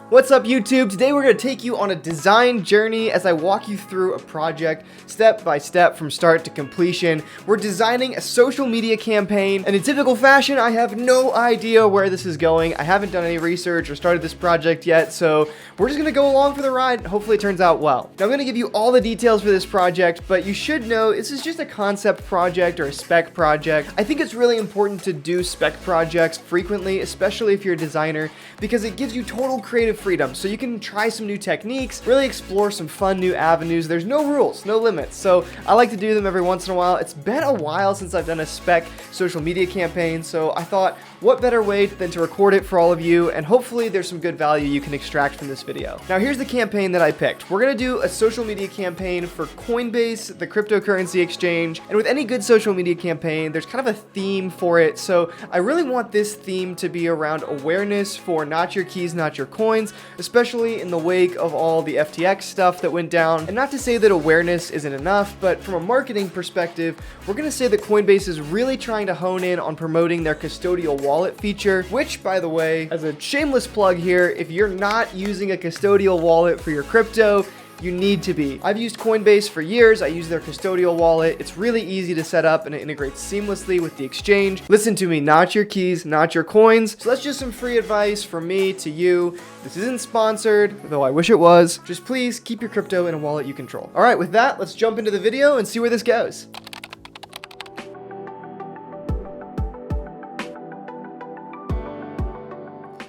What's up, YouTube? Today we're going to take you on a design journey as I walk you through a project step by step from start to completion. We're designing a social media campaign, and in typical fashion, I have no idea where this is going. I haven't done any research or started this project yet, so we're just going to go along for the ride. Hopefully it turns out well. Now I'm going to give you all the details for this project, but you should know this is just a concept project or a spec project. I think it's really important to do spec projects frequently, especially if you're a designer, because it gives you total creative freedom. So you can try some new techniques, really explore some fun new avenues. There's no rules, no limits. So I like to do them every once in a while. It's been a while since I've done a spec social media campaign, so I thought, what better way than to record it for all of you, and hopefully there's some good value you can extract from this video. Now here's the campaign that I picked. We're gonna do a social media campaign for Coinbase, the cryptocurrency exchange, and with any good social media campaign, there's kind of a theme for it. So I really want this theme to be around awareness for not your keys, not your coins, especially in the wake of all the FTX stuff that went down. And not to say that awareness isn't enough, but from a marketing perspective, we're gonna say that Coinbase is really trying to hone in on promoting their custodial wallet feature, which, by the way, as a shameless plug here, if you're not using a custodial wallet for your crypto, you need to be. I've used Coinbase for years. I use their custodial wallet. It's really easy to set up and it integrates seamlessly with the exchange. Listen to me, not your keys, not your coins. So that's just some free advice from me to you. This isn't sponsored, though I wish it was. Just please keep your crypto in a wallet you control. All right, with that, let's jump into the video and see where this goes.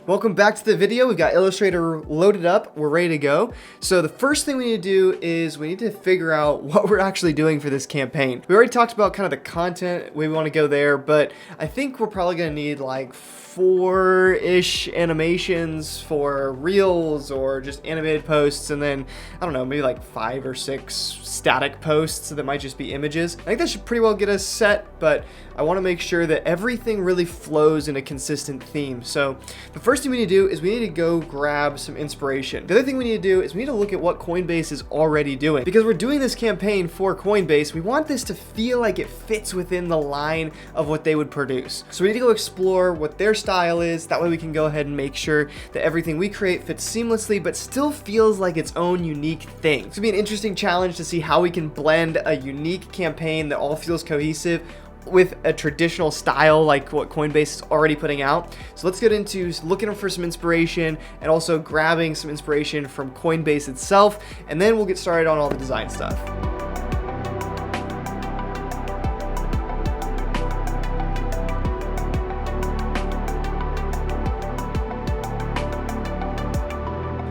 Welcome back to the video. We've got Illustrator loaded up. We're ready to go. So the first thing we need to do is we need to figure out what we're actually doing for this campaign. We already talked about kind of the content, we want to go there, but I think we're probably going to need like 4-ish animations for reels or just animated posts, and then I don't know, maybe like 5 or 6 static posts that might just be images. I think that should pretty well get us set, but I want to make sure that everything really flows in a consistent theme. So the first thing we need to do is we need to go grab some inspiration. The other thing we need to do is we need to look at what Coinbase is already doing. Because we're doing this campaign for Coinbase, we want this to feel like it fits within the line of what they would produce. So we need to go explore what their style is. That way we can go ahead and make sure that everything we create fits seamlessly, but still feels like its own unique thing. It's gonna be an interesting challenge to see how we can blend a unique campaign that all feels cohesive with a traditional style like what Coinbase is already putting out. So let's get into looking for some inspiration and also grabbing some inspiration from Coinbase itself, and then we'll get started on all the design stuff.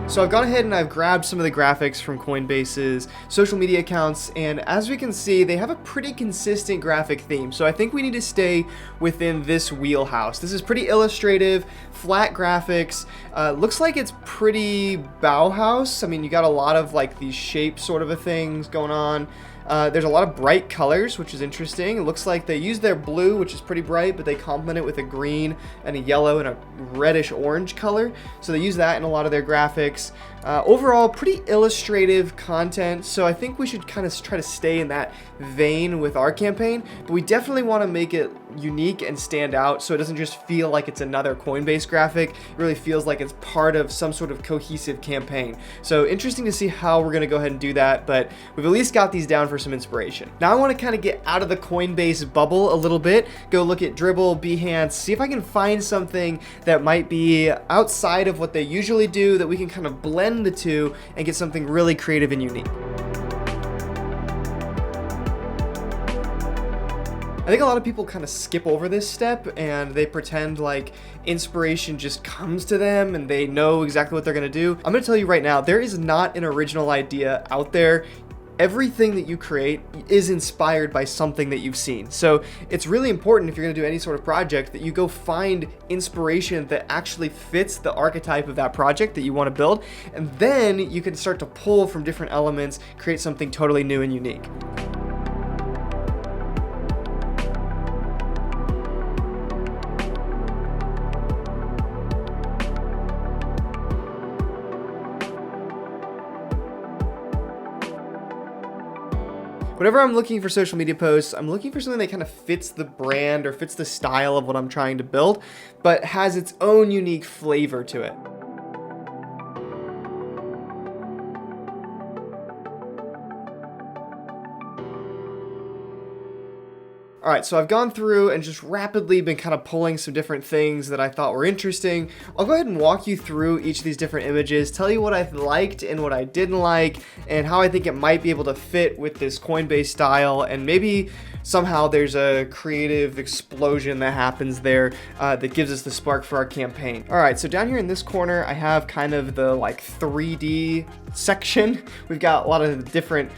So I've gone ahead and I've grabbed some of the graphics from Coinbase's social media accounts, and as we can see, they have a pretty consistent graphic theme. So I think we need to stay within this wheelhouse. This is pretty illustrative, flat graphics. Looks like it's pretty Bauhaus. I mean, you got a lot of like these shape sort of a things going on. There's a lot of bright colors, which is interesting. It looks like they use their blue, which is pretty bright, but they complement it with a green and a yellow and a reddish orange color. So they use that in a lot of their graphics. Overall, pretty illustrative content. So I think we should kind of try to stay in that vein with our campaign, but we definitely want to make it unique and stand out so it doesn't just feel like it's another Coinbase graphic. It really feels like it's part of some sort of cohesive campaign. So interesting to see how we're going to go ahead and do that, but we've at least got these down for some inspiration. Now I want to kind of get out of the Coinbase bubble a little bit, go look at Dribbble, Behance, see if I can find something that might be outside of what they usually do that we can kind of blend the two and get something really creative and unique. I think a lot of people kind of skip over this step and they pretend like inspiration just comes to them and they know exactly what they're gonna do. I'm gonna tell you right now, there is not an original idea out there. Everything that you create is inspired by something that you've seen. So it's really important if you're gonna do any sort of project that you go find inspiration that actually fits the archetype of that project that you wanna build. And then you can start to pull from different elements, create something totally new and unique. Whenever I'm looking for social media posts, I'm looking for something that kind of fits the brand or fits the style of what I'm trying to build, but has its own unique flavor to it. All right, so I've gone through and just rapidly been kind of pulling some different things that I thought were interesting. I'll go ahead and walk you through each of these different images, tell you what I liked and what I didn't like, and how I think it might be able to fit with this Coinbase style, and maybe somehow there's a creative explosion that happens there that gives us the spark for our campaign. All right, so down here in this corner, I have kind of the like 3D section. We've got a lot of different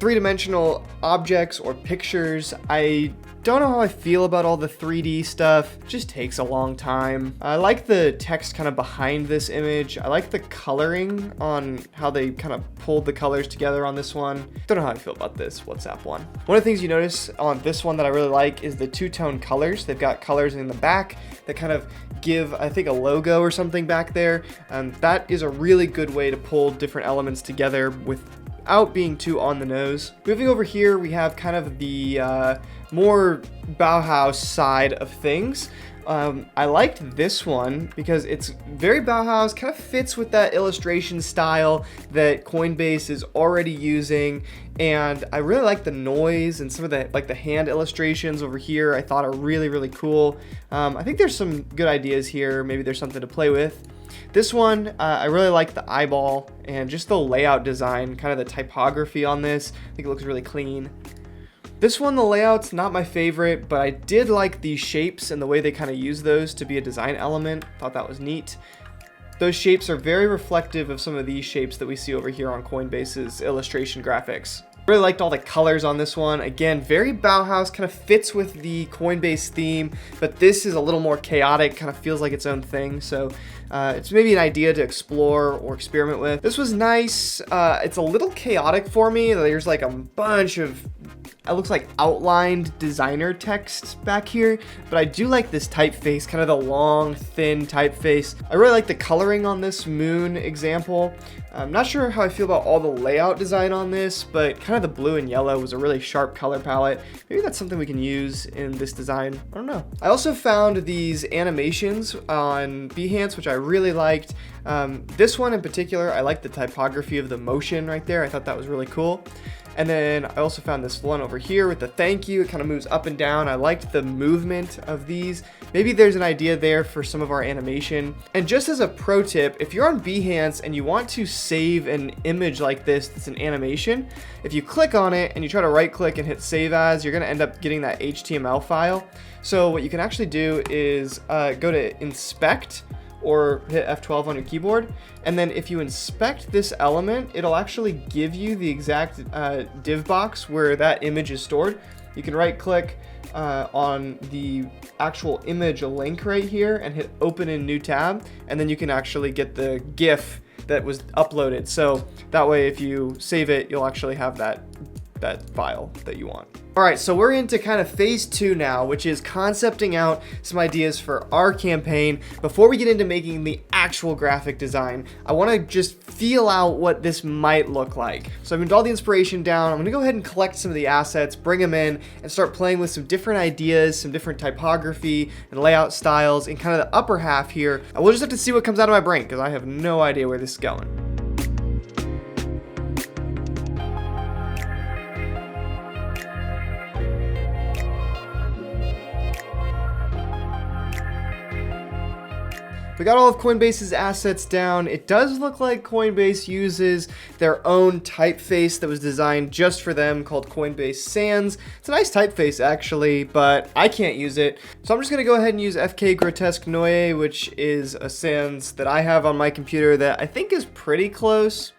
three-dimensional objects or pictures. I don't know how I feel about all the 3D stuff. It just takes a long time. I like the text kind of behind this image. I like the coloring on how they kind of pulled the colors together on this one. Don't know how I feel about this WhatsApp one. One of the things you notice on this one that I really like is the two-tone colors. They've got colors in the back that kind of give, I think, a logo or something back there. That is a really good way to pull different elements together without being too on the nose. Moving over here, we have kind of the more Bauhaus side of things. I liked this one because it's very Bauhaus, kind of fits with that illustration style that Coinbase is already using, and I really like the noise and some of the like the hand illustrations over here. I thought are really, really cool. I think there's some good ideas here. Maybe there's something to play with. This one, I really like the eyeball and just the layout design, kind of the typography on this. I think it looks really clean. This one, the layout's not my favorite, but I did like these shapes and the way they kind of use those to be a design element. Thought that was neat. Those shapes are very reflective of some of these shapes that we see over here on Coinbase's illustration graphics. Really liked all the colors on this one. Again, very Bauhaus, kind of fits with the Coinbase theme, but this is a little more chaotic, kind of feels like its own thing. So it's maybe an idea to explore or experiment with. This was nice. It's a little chaotic for me. There's like a bunch of, it looks like outlined designer text back here, but I do like this typeface, kind of the long, thin typeface. I really like the coloring on this moon example. I'm not sure how I feel about all the layout design on this, but kind of the blue and yellow was a really sharp color palette. Maybe that's something we can use in this design. I don't know. I also found these animations on Behance, which I really liked. This one in particular, I like the typography of the motion right there. I thought that was really cool. And then I also found this one over here with the thank you. It kind of moves up and down. I liked the movement of these. Maybe there's an idea there for some of our animation. And just as a pro tip, if you're on Behance and you want to save an image like this that's an animation, if you click on it and you try to right click and hit save as, you're gonna end up getting that HTML file. So what you can actually do is go to inspect, or hit F12 on your keyboard, and then if you inspect this element, it'll actually give you the exact div box where that image is stored. You can right click on the actual image link right here and hit open in new tab, and then you can actually get the GIF that was uploaded. So that way if you save it, you'll actually have that file that you want. All right, so we're into kind of phase 2 now, which is concepting out some ideas for our campaign. Before we get into making the actual graphic design, I want to just feel out what this might look like. So I've got all the inspiration down. I'm gonna go ahead and collect some of the assets, bring them in, and start playing with some different ideas, some different typography and layout styles in kind of the upper half here. And we'll just have to see what comes out of my brain, because I have no idea where this is going. We got all of Coinbase's assets down. It does look like Coinbase uses their own typeface that was designed just for them called Coinbase Sans. It's a nice typeface actually, but I can't use it. So I'm just gonna go ahead and use FK Grotesque Noye, which is a sans that I have on my computer that I think is pretty close.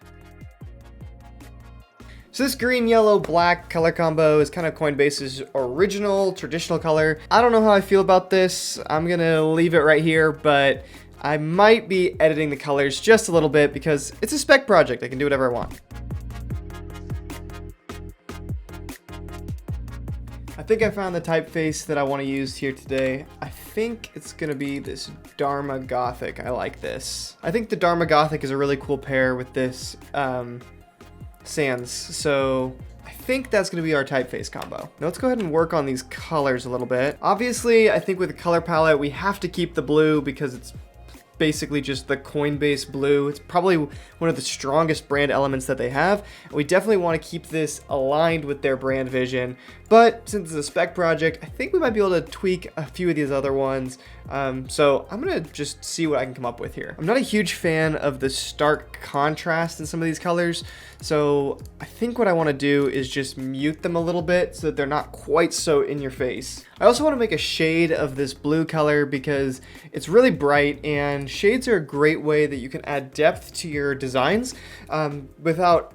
So this green, yellow, black color combo is kind of Coinbase's original traditional color. I don't know how I feel about this. I'm gonna leave it right here, but I might be editing the colors just a little bit because it's a spec project. I can do whatever I want. I think I found the typeface that I want to use here today. I think it's gonna be this Dharma Gothic. I like this. I think the Dharma Gothic is a really cool pair with this sans. So I think that's gonna be our typeface combo. Now let's go ahead and work on these colors a little bit. Obviously, I think with the color palette, we have to keep the blue because it's basically just the Coinbase blue. It's probably one of the strongest brand elements that they have. And we definitely want to keep this aligned with their brand vision. But since it's a spec project, I think we might be able to tweak a few of these other ones. So I'm gonna just see what I can come up with here. I'm not a huge fan of the stark contrast in some of these colors. So I think what I want to do is just mute them a little bit so that they're not quite so in your face. I also want to make a shade of this blue color because it's really bright, and shades are a great way that you can add depth to your designs without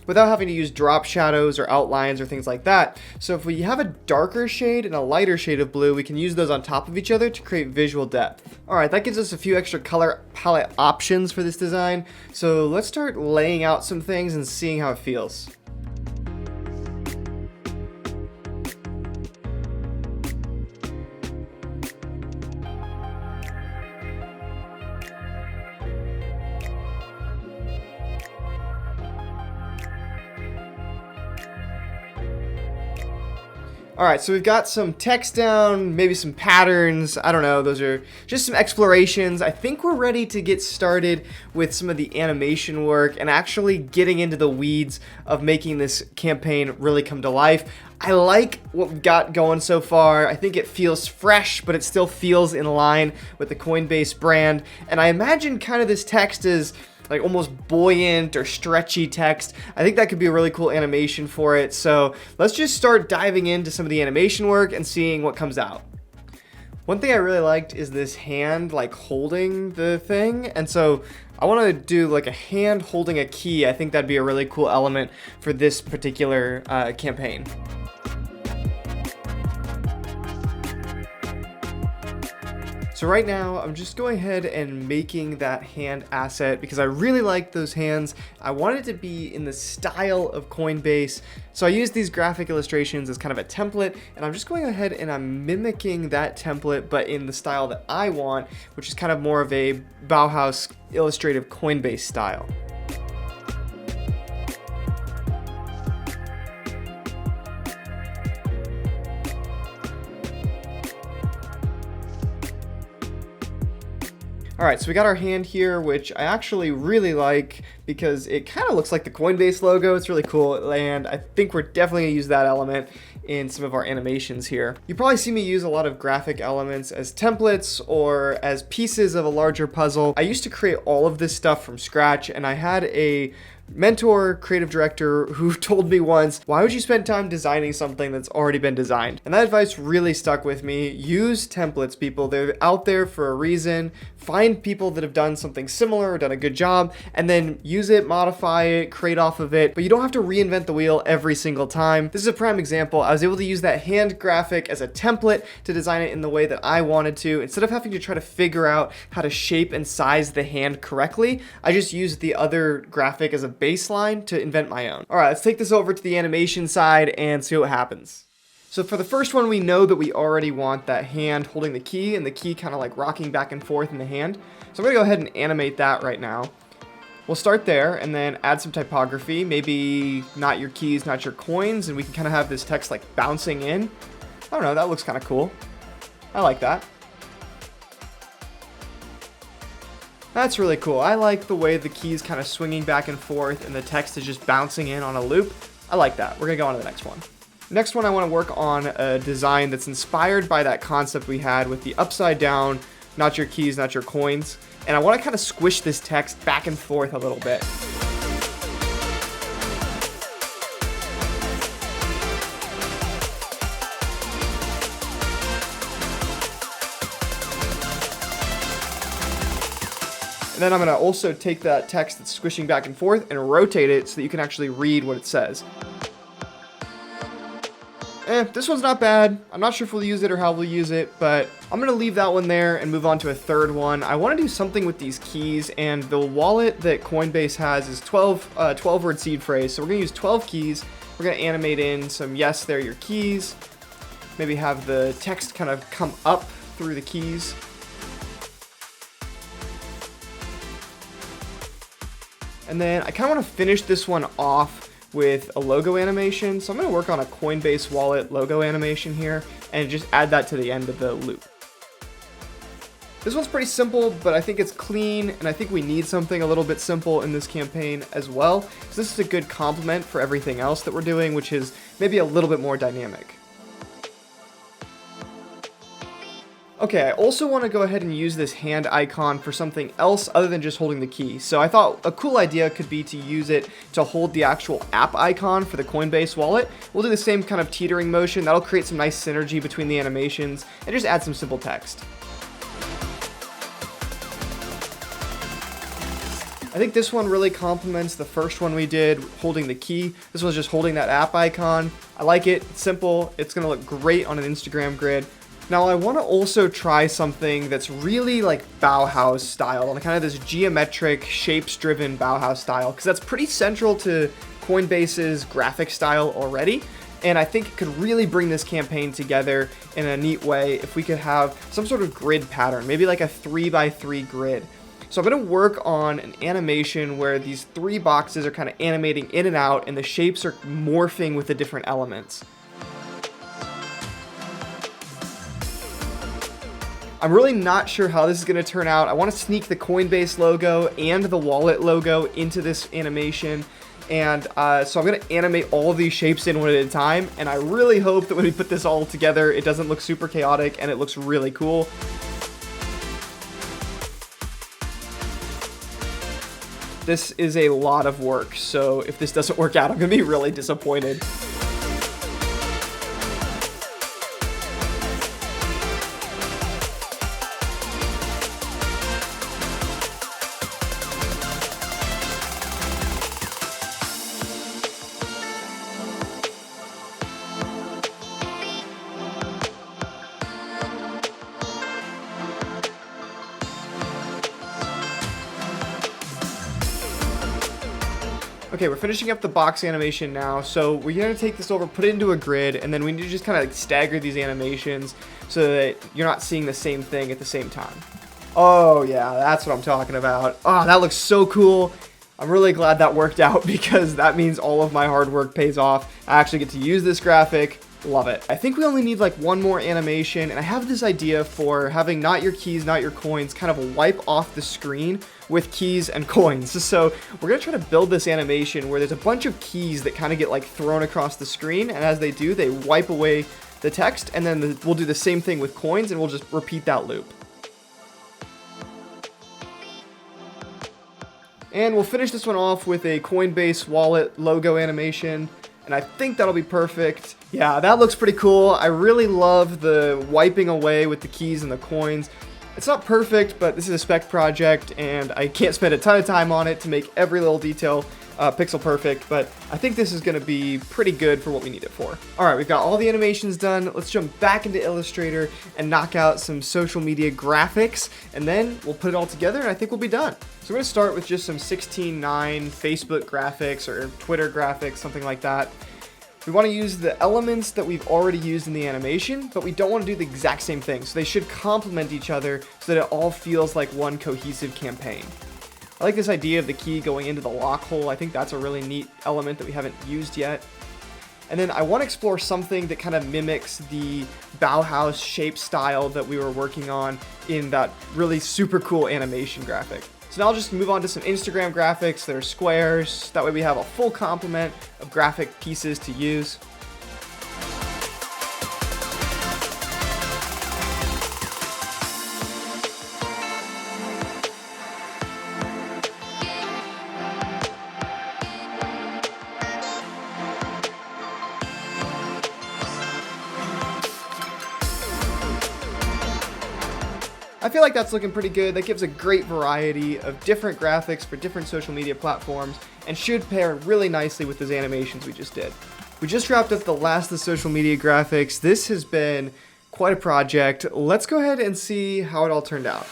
having to use drop shadows or outlines or things like that. So if we have a darker shade and a lighter shade of blue, we can use those on top of each other to create visual depth. All right, that gives us a few extra color palette options for this design. So let's start laying out some things and seeing how it feels. All right, so we've got some text down, maybe some patterns. I don't know, those are just some explorations. I think we're ready to get started with some of the animation work and actually getting into the weeds of making this campaign really come to life. I like what we've got going so far. I think it feels fresh, but it still feels in line with the Coinbase brand. And I imagine kind of this text is like almost buoyant or stretchy text. I think that could be a really cool animation for it. So let's just start diving into some of the animation work and seeing what comes out. One thing I really liked is this hand like holding the thing. And so I want to do like a hand holding a key. I think that'd be a really cool element for this particular campaign. So right now, I'm just going ahead and making that hand asset because I really like those hands. I want it to be in the style of Coinbase. So I use these graphic illustrations as kind of a template, and I'm just going ahead and I'm mimicking that template, but in the style that I want, which is kind of more of a Bauhaus illustrative Coinbase style. All right, so we got our hand here, which I actually really like because it kind of looks like the Coinbase logo. It's really cool, and I think we're definitely gonna use that element in some of our animations here. You probably see me use a lot of graphic elements as templates or as pieces of a larger puzzle. I used to create all of this stuff from scratch, and I had a mentor, creative director, who told me once, why would you spend time designing something that's already been designed? And that advice really stuck with me. Use templates, people. They're out there for a reason. Find people that have done something similar or done a good job, and then use it, modify it, create off of it. But you don't have to reinvent the wheel every single time. This is a prime example. I was able to use that hand graphic as a template to design it in the way that I wanted to. Instead of having to try to figure out how to shape and size the hand correctly, I just used the other graphic as a baseline to invent my own. All right, let's take this over to the animation side and see what happens. So for the first one, we know that we already want that hand holding the key and the key kind of like rocking back and forth in the hand. So I'm gonna go ahead and animate that right now. We'll start there and then add some typography, maybe not your keys, not your coins, and we can kind of have this text like bouncing in. I don't know, that looks kind of cool. I like that. That's really cool. I like the way the key's kind of swinging back and forth and the text is just bouncing in on a loop. I like that. We're gonna go on to the next one. Next one, I want to work on a design that's inspired by that concept we had with the upside down, not your keys, not your coins. And I want to kind of squish this text back and forth a little bit. And then I'm going to also take that text that's squishing back and forth and rotate it so that you can actually read what it says. This one's not bad. I'm not sure if we'll use it or how we'll use it, but I'm going to leave that one there and move on to a third one. I want to do something with these keys, and the wallet that Coinbase has is 12-word seed phrase. So we're going to use 12 keys. We're going to animate in some yes, they're your keys. Maybe have the text kind of come up through the keys. And then I kind of want to finish this one off with a logo animation. So I'm going to work on a Coinbase wallet logo animation here and just add that to the end of the loop. This one's pretty simple, but I think it's clean, and I think we need something a little bit simple in this campaign as well. So this is a good complement for everything else that we're doing, which is maybe a little bit more dynamic. Okay, I also want to go ahead and use this hand icon for something else other than just holding the key. So I thought a cool idea could be to use it to hold the actual app icon for the Coinbase wallet. We'll do the same kind of teetering motion. That'll create some nice synergy between the animations and just add some simple text. I think this one really complements the first one we did, holding the key. This one's just holding that app icon. I like it, it's simple, it's gonna look great on an Instagram grid. Now I want to also try something that's really like Bauhaus style, and kind of this geometric, shapes-driven Bauhaus style, because that's pretty central to Coinbase's graphic style already. And I think it could really bring this campaign together in a neat way if we could have some sort of grid pattern, maybe like a 3x3 grid. So I'm going to work on an animation where these 3 boxes are kind of animating in and out, and the shapes are morphing with the different elements. I'm really not sure how this is going to turn out. I want to sneak the Coinbase logo and the wallet logo into this animation. And so I'm going to animate all of these shapes in one at a time. And I really hope that when we put this all together, it doesn't look super chaotic and it looks really cool. This is a lot of work, so if this doesn't work out, I'm going to be really disappointed. Okay, we're finishing up the box animation now, so we're going to take this over, put it into a grid, and then we need to just kind of like stagger these animations so that you're not seeing the same thing at the same time. Oh yeah, that's what I'm talking about. Oh, that looks so cool. I'm really glad that worked out because that means all of my hard work pays off. I actually get to use this graphic. Love it. I think we only need like one more animation, and I have this idea for having not your keys, not your coins, kind of wipe off the screen with keys and coins. So we're gonna try to build this animation where there's a bunch of keys that kind of get like thrown across the screen, and as they do, they wipe away the text, and then we'll do the same thing with coins, and we'll just repeat that loop. And we'll finish this one off with a Coinbase wallet logo animation. And I think that'll be perfect. Yeah, that looks pretty cool. I really love the wiping away with the keys and the coins. It's not perfect, but this is a spec project, and I can't spend a ton of time on it to make every little detail pixel perfect, but I think this is going to be pretty good for what we need it for. Alright, we've got all the animations done. Let's jump back into Illustrator and knock out some social media graphics, and then we'll put it all together, and I think we'll be done. So we're going to start with just some 16:9 Facebook graphics or Twitter graphics, something like that. We want to use the elements that we've already used in the animation, but we don't want to do the exact same thing. So they should complement each other so that it all feels like one cohesive campaign. I like this idea of the key going into the lock hole. I think that's a really neat element that we haven't used yet. And then I want to explore something that kind of mimics the Bauhaus shape style that we were working on in that really super cool animation graphic. So now I'll just move on to some Instagram graphics that are squares. That way we have a full complement of graphic pieces to use. I feel like that's looking pretty good. That gives a great variety of different graphics for different social media platforms and should pair really nicely with those animations we just did. We just wrapped up the last of the social media graphics. This has been quite a project. Let's go ahead and see how it all turned out.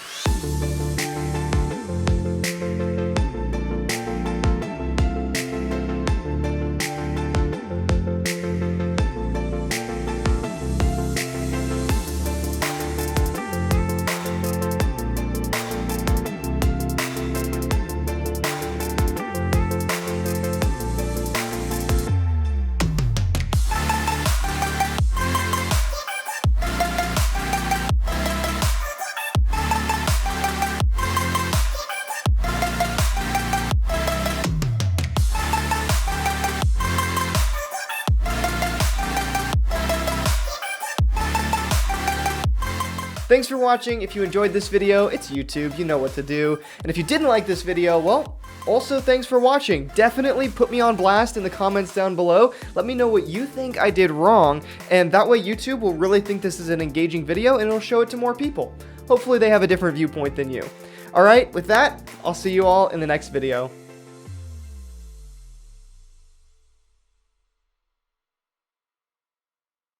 Thanks for watching. If you enjoyed this video, it's YouTube, you know what to do. And if you didn't like this video, well, also thanks for watching. Definitely put me on blast in the comments down below. Let me know what you think I did wrong, and that way YouTube will really think this is an engaging video and it'll show it to more people. Hopefully they have a different viewpoint than you. Alright, with that, I'll see you all in the next video.